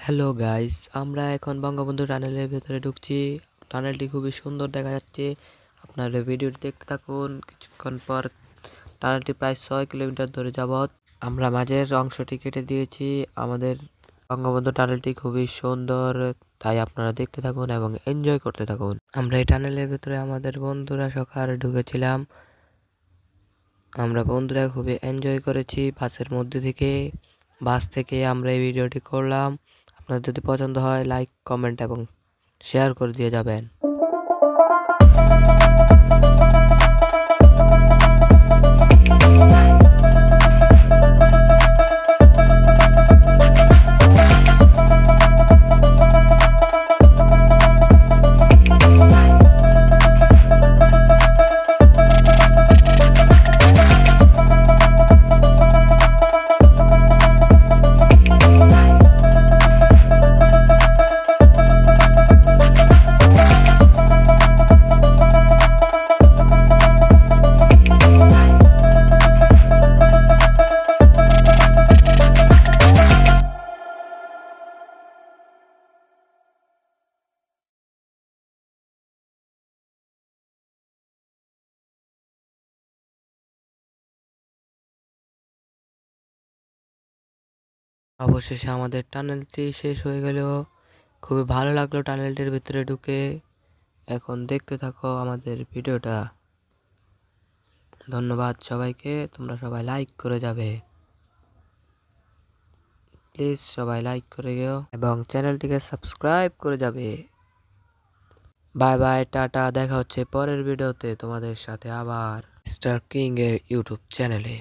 Hello guys, আমরা এখন বঙ্গবন্ধু টানেলের ভেতরে ঢুকছি। টানেলটি খুবই সুন্দর দেখা যাচ্ছে। আপনারা ভিডিওটি দেখতে থাকুন। কিছুক্ষণ পর টানেলটি প্রায় 6 কিলোমিটার ধরে যাবত। আমরা মাঝের অংশটি কেটে দিয়েছি। আমাদের বঙ্গবন্ধু টানেলটি খুবই সুন্দর, তাই আপনারা দেখতে থাকুন এবং এনজয় করতে থাকুন। আমরা এই টানেলের ভেতরে আমাদের বন্ধুরা সকালে ঢুকেছিলাম। আমরা বন্ধুরা খুবই এনজয় করেছি বাস থেকে আমরা এই ভিডিওটি করলাম। আপনার যদি পছন্দ হয় লাইক, কমেন্ট এবং শেয়ার করে দিয়ে যাবেন। অবশেষে আমাদের টানেলটি শেষ হয়ে গেল। খুবই ভালো লাগলো টানেলটির ভিতরে ঢুকে। এখন দেখতে থাকো আমাদের ভিডিওটা। ধন্যবাদ সবাইকে, তোমরা সবাই লাইক করে যাবে। প্লিজ সবাই লাইক করে গেও এবং চ্যানেলটিকে সাবস্ক্রাইব করে যাবে। বাই বাই, টাটা, দেখা হচ্ছে পরের ভিডিওতে তোমাদের সাথে আবার স্টার কিং এর ইউটিউব চ্যানেলে।